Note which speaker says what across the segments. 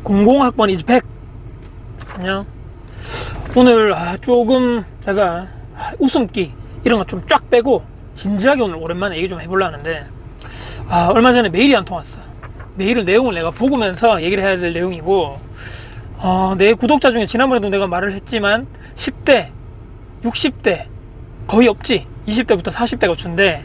Speaker 1: 공공학번 is back. 안녕. 오늘 조금 제가 웃음기 이런 거 좀 쫙 빼고 진지하게 오늘 오랜만에 얘기 좀 해보려 하는데, 얼마 전에 메일이 한 통 왔어. 메일을 내용을 내가 보고면서 얘기를 해야 될 내용이고, 내 구독자 중에 지난번에도 내가 말을 했지만 10대 60대 거의 없지. 20대부터 40대가 준데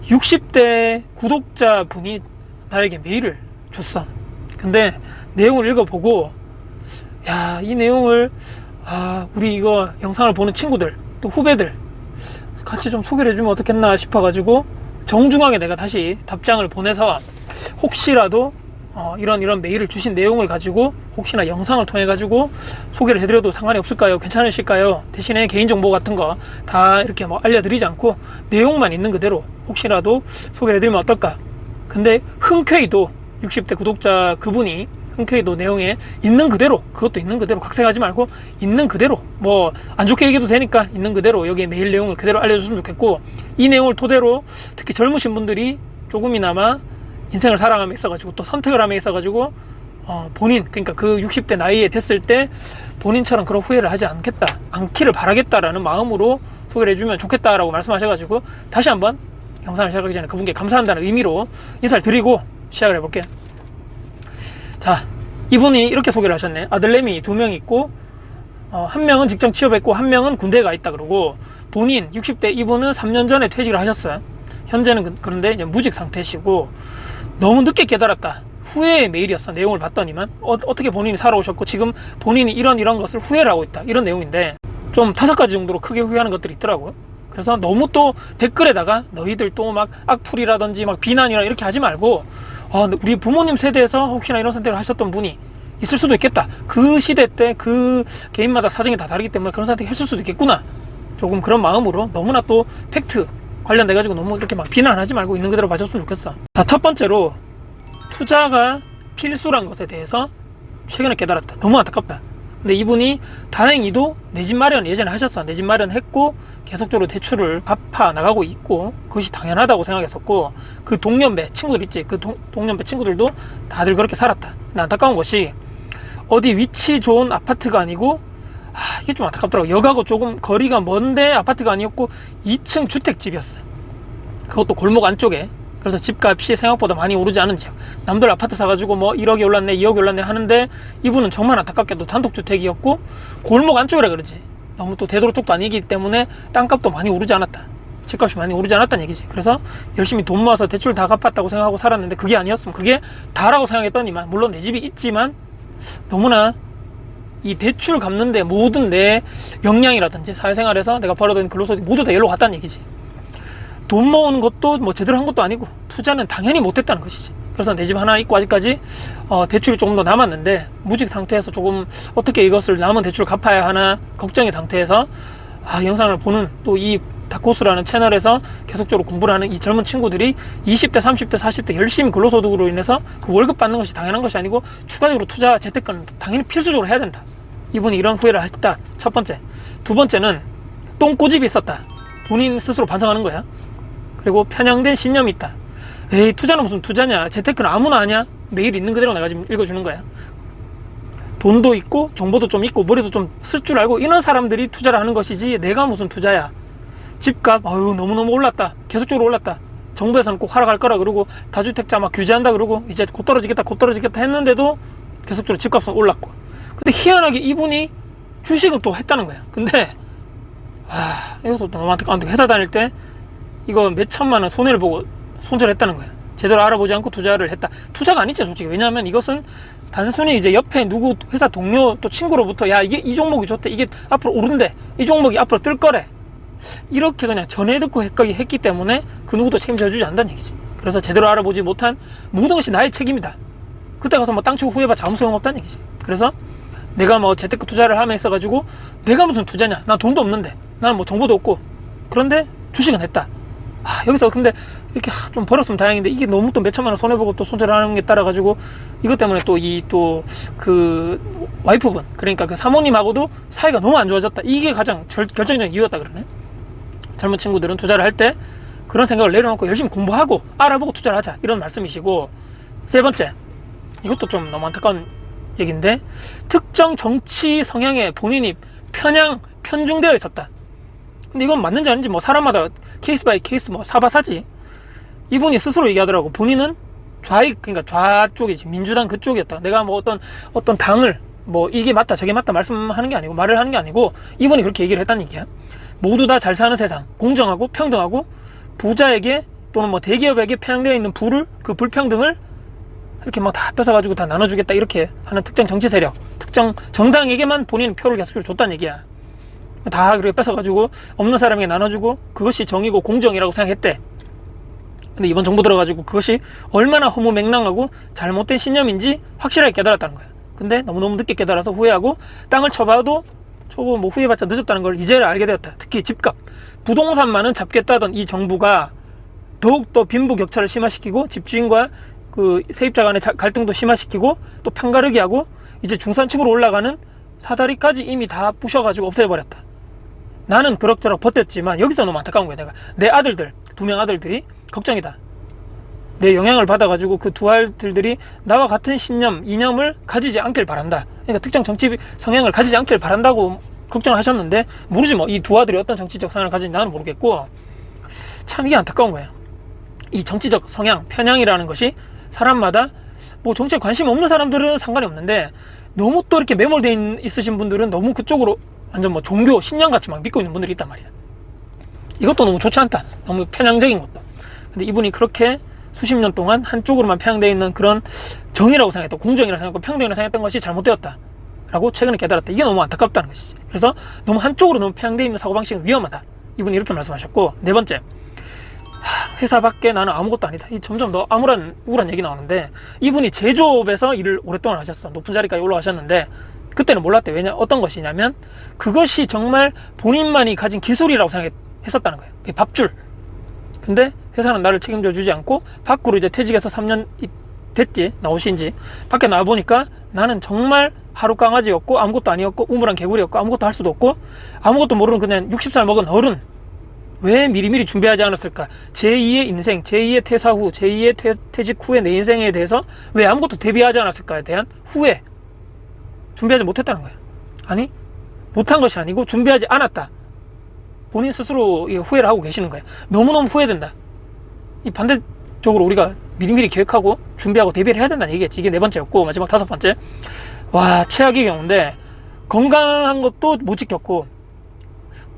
Speaker 1: 60대 구독자분이 나에게 메일을 줬어. 근데 내용을 읽어보고, 야, 이 내용을 우리 이거 영상을 보는 친구들 또 후배들 같이 좀 소개를 해주면 어떻겠나 싶어가지고 정중하게 내가 다시 답장을 보내서, 혹시라도 이런 메일을 주신 내용을 가지고 혹시나 영상을 통해 가지고 소개를 해드려도 상관이 없을까요? 괜찮으실까요? 대신에 개인정보 같은 거 다 이렇게 뭐 알려드리지 않고 내용만 있는 그대로 혹시라도 소개를 해드리면 어떨까? 근데 흔쾌히도 60대 구독자 그분이 흔쾌히도 내용에 있는 그대로, 그것도 있는 그대로 각색하지 말고 있는 그대로, 뭐 안 좋게 얘기해도 되니까 있는 그대로 여기에 메일 내용을 그대로 알려줬으면 좋겠고, 이 내용을 토대로 특히 젊으신 분들이 조금이나마 인생을 살아감에 있어가지고 또 선택을 함에 있어가지고 본인, 그러니까 그 60대 나이에 됐을 때 본인처럼 그런 후회를 하지 않기를 바라겠다라는 마음으로 소개를 해주면 좋겠다라고 말씀하셔가지고, 다시 한번 영상을 시작하기 전에 그분께 감사한다는 의미로 인사를 드리고 시작을 해볼게요. 자, 이분이 이렇게 소개를 하셨네. 아들내미 2명 있고, 한 명은 직장 취업했고 한 명은 군대에 가 있다. 그러고 본인 60대 이분은 3년 전에 퇴직을 하셨어요. 현재는 그런데 이제 무직 상태시고, 너무 늦게 깨달았다. 후회의 메일이었어. 내용을 봤더니만 어떻게 본인이 살아오셨고 지금 본인이 이런 것을 후회를 하고 있다, 이런 내용인데, 좀 5가지 정도로 크게 후회하는 것들이 있더라고요. 그래서 너무 또 댓글에다가 너희들 또 막 악플이라든지 막 비난이라 이렇게 하지 말고, 우리 부모님 세대에서 혹시나 이런 선택을 하셨던 분이 있을 수도 있겠다. 그 시대 때 그 개인마다 사정이 다 다르기 때문에 그런 선택을 했을 수도 있겠구나. 조금 그런 마음으로 너무나 또 팩트 관련돼 가지고 너무 이렇게 막 비난하지 말고 있는 그대로 봐줬으면 좋겠어. 자, 첫 번째로 투자가 필수란 것에 대해서 최근에 깨달았다. 너무 안타깝다. 근데 이분이 다행히도 내 집 마련 예전에 하셨어. 내 집 마련했고 계속적으로 대출을 갚아 나가고 있고, 그것이 당연하다고 생각했었고, 그 동년배 친구들 있지, 그 동년배 친구들도 다들 그렇게 살았다. 근데 안타까운 것이 어디 위치 좋은 아파트가 아니고, 이게 좀 안타깝더라고. 역하고 조금 거리가 먼데 아파트가 아니었고 2층 주택집이었어요. 그것도 골목 안쪽에. 그래서 집값이 생각보다 많이 오르지 않은 지역. 남들 아파트 사가지고 뭐 1억이 올랐네 2억이 올랐네 하는데, 이분은 정말 안타깝게도 단독주택이었고 골목 안쪽이라 그러지, 너무 또 대도로 쪽도 아니기 때문에 땅값도 많이 오르지 않았다, 집값이 많이 오르지 않았다는 얘기지. 그래서 열심히 돈 모아서 대출 다 갚았다고 생각하고 살았는데 그게 아니었으면, 그게 다라고 생각했더니만, 물론 내 집이 있지만 너무나 이 대출 갚는데 모든 내 역량이라든지 사회생활에서 내가 벌어들인 근로소득 모두 다 여기로 갔다는 얘기지. 돈 모으는 것도 뭐 제대로 한 것도 아니고 투자는 당연히 못했다는 것이지. 그래서 내 집 하나 있고 아직까지 대출이 조금 더 남았는데, 무직 상태에서 조금 어떻게 이것을 남은 대출을 갚아야 하나 걱정의 상태에서 영상을 보는, 또 이 다코스라는 채널에서 계속적으로 공부를 하는 이 젊은 친구들이 20대 30대 40대 열심히 근로소득으로 인해서 그 월급 받는 것이 당연한 것이 아니고 추가적으로 투자 재테크는 당연히 필수적으로 해야 된다. 이분이 이런 후회를 했다. 첫 번째. 두 번째는 똥꼬집이 있었다. 본인 스스로 반성하는 거야. 그리고 편향된 신념이 있다. 에이, 투자는 무슨 투자냐, 재테크는 아무나 하냐. 매일 있는 그대로 내가 지금 읽어주는 거야. 돈도 있고 정보도 좀 있고 머리도 좀 쓸 줄 알고 이런 사람들이 투자를 하는 것이지, 내가 무슨 투자야. 집값 너무너무 올랐다, 계속적으로 올랐다, 정부에서는 꼭 하락할 거라 그러고 다주택자 막 규제한다 그러고 이제 곧 떨어지겠다 했는데도 계속적으로 집값은 올랐고. 근데 희한하게 이분이 주식을 또 했다는 거야. 근데 이것도 너무 안타까운데, 회사 다닐 때 이거 몇 천만 원 손해를 보고 손절을 했다는 거야. 제대로 알아보지 않고 투자를 했다. 투자가 아니지 솔직히. 왜냐하면 이것은 단순히 이제 옆에 누구 회사 동료 또 친구로부터, 야, 이게 이 종목이 좋대, 이게 앞으로 오른대, 이 종목이 앞으로 뜰 거래, 이렇게 그냥 전해 듣고 했기 때문에 그 누구도 책임져 주지 않는다는 얘기지. 그래서 제대로 알아보지 못한 모든 것이 나의 책임이다. 그때 가서 뭐 땅 치고 후회해봤자 아무 소용없다는 얘기지. 그래서 내가 뭐 재테크 투자를 하면 있어가지고, 내가 무슨 투자냐, 난 돈도 없는데, 나는 뭐 정보도 없고, 그런데 주식은 했다. 여기서 근데 이렇게 좀 벌었으면 다행인데, 이게 너무 또 몇천만 원 손해보고 또 손절하는 게 따라가지고, 이것 때문에 또 그 와이프분, 그러니까 그 사모님하고도 사이가 너무 안 좋아졌다. 이게 가장 결정적인 이유였다 그러네. 젊은 친구들은 투자를 할 때 그런 생각을 내려놓고 열심히 공부하고 알아보고 투자를 하자, 이런 말씀이시고. 세 번째, 이것도 좀 너무 안타까운 얘긴데, 특정 정치 성향에 본인이 편중되어 있었다. 근데 이건 맞는지 아닌지 뭐 사람마다 케이스 바이 케이스 뭐 사바사지. 이분이 스스로 얘기하더라고. 본인은 좌익, 그러니까 좌쪽이지, 민주당 그쪽이었다. 내가 뭐 어떤 당을 뭐 이게 맞다 저게 맞다 말씀하는 게 아니고, 말을 하는 게 아니고, 이분이 그렇게 얘기를 했다는 얘기야. 모두 다 잘 사는 세상, 공정하고 평등하고, 부자에게 또는 뭐 대기업에게 편향되어 있는 그 불평등을 이렇게 막 다 뺏어가지고 다 나눠주겠다, 이렇게 하는 특정 정치 세력, 특정 정당에게만 본인 표를 계속 줬다는 얘기야. 다 그렇게 뺏어가지고 없는 사람에게 나눠주고 그것이 정의고 공정이라고 생각했대. 근데 이번 정부 들어가지고 그것이 얼마나 허무맹랑하고 잘못된 신념인지 확실하게 깨달았다는 거야. 근데 너무너무 늦게 깨달아서 후회하고, 땅을 쳐봐도 뭐 후회받자 늦었다는 걸 이제 알게 되었다. 특히 집값, 부동산만은 잡겠다던 이 정부가 더욱더 빈부격차를 심화시키고, 집주인과 그 세입자 간의 갈등도 심화시키고, 또 편가르기 하고, 이제 중산층으로 올라가는 사다리까지 이미 다 부셔가지고 없애버렸다. 나는 그럭저럭 버텼지만 여기서 너무 안타까운 거야. 내가 내 아들들, 2명 아들들이 걱정이다. 내 영향을 받아가지고 그 두 아들들이 나와 같은 신념, 이념을 가지지 않길 바란다. 그러니까 특정 정치 성향을 가지지 않길 바란다고 걱정하셨는데, 모르지 뭐 이 두 아들이 어떤 정치적 성향을 가지는지 나는 모르겠고, 참 이게 안타까운 거야. 이 정치적 성향, 편향이라는 것이 사람마다, 뭐 정치에 관심 없는 사람들은 상관이 없는데, 너무 또 이렇게 매몰돼 있으신 분들은 너무 그쪽으로 완전 뭐 종교, 신념같이 막 믿고 있는 분들이 있단 말이야. 이것도 너무 좋지 않다. 너무 편향적인 것도. 근데 이분이 그렇게 수십 년 동안 한쪽으로만 편향되어 있는 그런 정의라고 생각했던, 공정이라고 생각했고 평등이라고 생각했던 것이 잘못되었다 라고 최근에 깨달았다. 이게 너무 안타깝다는 것이지. 그래서 너무 한쪽으로 너무 편향되어 있는 사고방식은 위험하다. 이분이 이렇게 말씀하셨고, 네 번째, 회사 밖에 나는 아무것도 아니다. 이 점점 더 우울한 얘기 나오는데, 이분이 제조업에서 일을 오랫동안 하셨어. 높은 자리까지 올라가셨는데 그때는 몰랐대. 왜냐, 어떤 것이냐면 그것이 정말 본인만이 가진 기술이라고 생각했었다는 거예요. 밥줄. 근데 회사는 나를 책임져 주지 않고, 밖으로 이제 퇴직해서 3년 됐지, 나오신지. 밖에 나와보니까 나는 정말 하루 강아지였고, 아무것도 아니었고, 우물한 개구리였고, 아무것도 할 수도 없고, 아무것도 모르는 그냥 60살 먹은 어른. 왜 미리미리 준비하지 않았을까? 제2의 인생, 제2의 퇴사 후, 제2의 퇴직 후의 내 인생에 대해서 왜 아무것도 대비하지 않았을까에 대한 후회. 준비하지 못했다는 거예요. 아니, 못한 것이 아니고 준비하지 않았다. 본인 스스로 후회를 하고 계시는 거예요. 너무너무 후회된다. 이 반대적으로 우리가 미리미리 계획하고 준비하고 대비를 해야 된다는 얘기겠지. 이게 네 번째였고, 마지막 다섯 번째. 와, 최악의 경우인데, 건강한 것도 못 지켰고,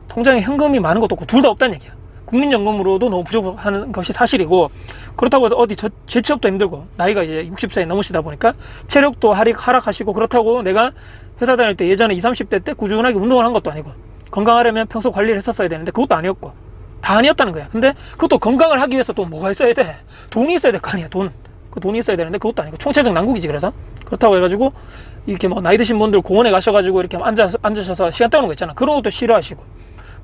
Speaker 1: 통장에 현금이 많은 것도 없고, 둘 다 없다는 얘기야. 국민연금으로도 너무 부족한 것이 사실이고, 그렇다고 해서 어디 재취업도 힘들고, 나이가 이제 60세 넘으시다 보니까 체력도 하락하시고, 그렇다고 내가 회사 다닐 때 예전에 20, 30대 때 꾸준하게 운동을 한 것도 아니고, 건강하려면 평소 관리를 했었어야 되는데 그것도 아니었고, 다 아니었다는 거야. 근데 그것도 건강을 하기 위해서 또 뭐가 있어야 돼? 돈이 있어야 될 거 아니야. 그 돈이 있어야 되는데 그것도 아니고, 총체적 난국이지. 그래서 그렇다고 해가지고 이렇게 뭐 나이 드신 분들 공원에 가셔가지고 이렇게 앉으셔서 시간 때우는 거 있잖아. 그런 것도 싫어하시고,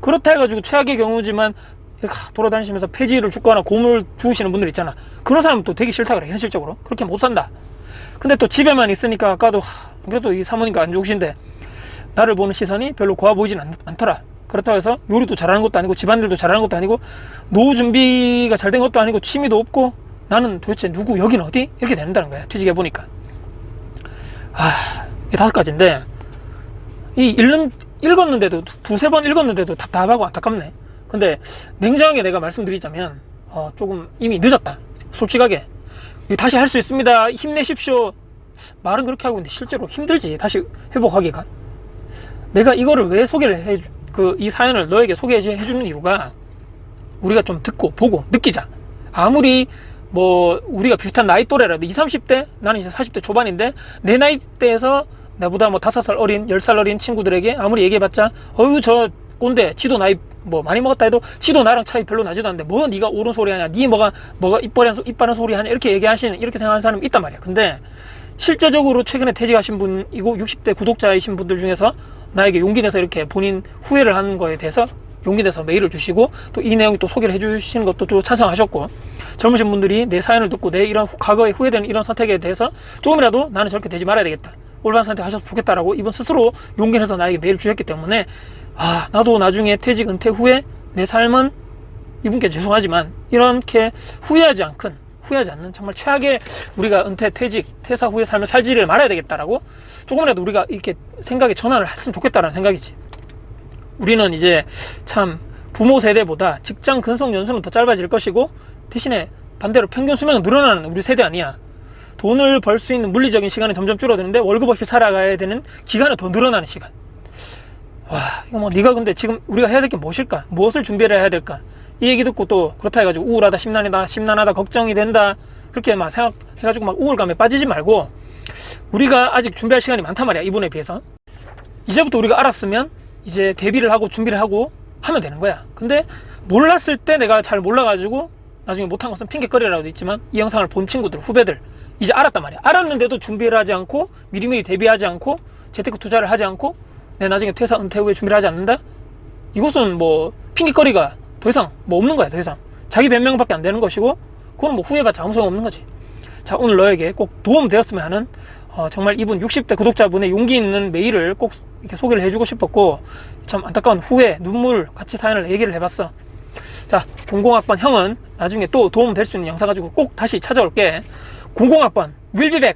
Speaker 1: 그렇다 해가지고 최악의 경우지만 돌아다니시면서 폐지를 죽거나 곰을 죽으시는 분들 있잖아. 그런 사람은 또 되게 싫다 그래. 현실적으로 그렇게 못 산다. 근데 또 집에만 있으니까, 아까도 그래도 이 사모님과 안 좋으신데 나를 보는 시선이 별로 고와 보이진 않더라. 그렇다고 해서 요리도 잘하는 것도 아니고, 집안일도 잘하는 것도 아니고, 노후 준비가 잘 된 것도 아니고, 취미도 없고, 나는 도대체 누구, 여긴 어디? 이렇게 된다는 거야. 퇴직해보니까. 이 다섯 가지인데, 읽었는데도, 두세 번 읽었는데도 답답하고 안타깝네. 근데 냉정하게 내가 말씀드리자면 조금 이미 늦었다. 솔직하게 다시 할 수 있습니다, 힘내십시오, 말은 그렇게 하고 있는데 실제로 힘들지. 다시 회복하기가. 내가 이거를 왜 소개를 이 사연을 너에게 소개해주는 이유가, 우리가 좀 듣고 보고 느끼자. 아무리 뭐 우리가 비슷한 나이 또래라도 20, 30대, 나는 이제 40대 초반인데, 내 나이대에서 나보다 뭐 5살 어린, 10살 어린 친구들에게 아무리 얘기해봤자, 어휴 저 꼰대, 지도 나이 뭐 많이 먹었다 해도 지도 나랑 차이 별로 나지도 않는데 뭐 네가 옳은 소리 하냐, 네 뭐가 이빠른 소리 하냐, 이렇게 이렇게 생각하는 사람이 있단 말이야. 근데 실제적으로 최근에 퇴직하신 분이고 60대 구독자이신 분들 중에서 나에게 용기 내서 이렇게 본인 후회를 하는 거에 대해서 용기 내서 메일을 주시고, 또 이 내용이 또 소개를 해주시는 것도 또 찬성하셨고, 젊으신 분들이 내 사연을 듣고 내 이런 과거에 후회되는 이런 선택에 대해서 조금이라도 나는 저렇게 되지 말아야 되겠다, 올바른 선택하셔서 좋겠다라고 이분 스스로 용기 내서 나에게 메일을 주셨기 때문에, 나도 나중에 퇴직 은퇴 후에 내 삶은 이분께 죄송하지만 이렇게 후회하지 않건, 후회하지 않는 정말 최악의 우리가 은퇴, 퇴직, 퇴사 후의 삶을 살지를 말아야 되겠다라고 조금이라도 우리가 이렇게 생각의 전환을 했으면 좋겠다라는 생각이지. 우리는 이제 참 부모 세대보다 직장 근속 연수는 더 짧아질 것이고 대신에 반대로 평균 수명은 늘어나는 우리 세대 아니야. 돈을 벌 수 있는 물리적인 시간은 점점 줄어드는데 월급 없이 살아가야 되는 기간은 더 늘어나는 시간. 와, 이거 뭐 네가 근데 지금 우리가 해야 될 게 무엇일까? 무엇을 준비를 해야 될까? 이 얘기 듣고 또 그렇다 해가지고 우울하다, 심란하다, 걱정이 된다 그렇게 막 생각해가지고 막 우울감에 빠지지 말고 우리가 아직 준비할 시간이 많단 말이야. 이분에 비해서. 이제부터 우리가 알았으면 이제 대비를 하고 준비를 하고 하면 되는 거야. 근데 몰랐을 때 내가 잘 몰라가지고 나중에 못한 것은 핑계거리라고도 있지만 이 영상을 본 친구들, 후배들 이제 알았단 말이야. 알았는데도 준비를 하지 않고 미리미리 대비하지 않고 재테크 투자를 하지 않고 내 나중에 퇴사, 은퇴 후에 준비를 하지 않는다? 이것은 뭐 핑계거리가 더 이상 뭐 없는 거야. 더 이상 자기 변명밖에 안 되는 것이고 그건 뭐 후회해봤자 아무 소용 없는 거지. 자, 오늘 너에게 꼭 도움 되었으면 하는 정말 이분 60대 구독자분의 용기 있는 메일을 꼭 이렇게 소개를 해주고 싶었고 참 안타까운 후회, 눈물 같이 사연을 얘기를 해봤어. 자, 00학번 형은 나중에 또 도움 될 수 있는 영상 가지고 꼭 다시 찾아올게. 00학번 will be back.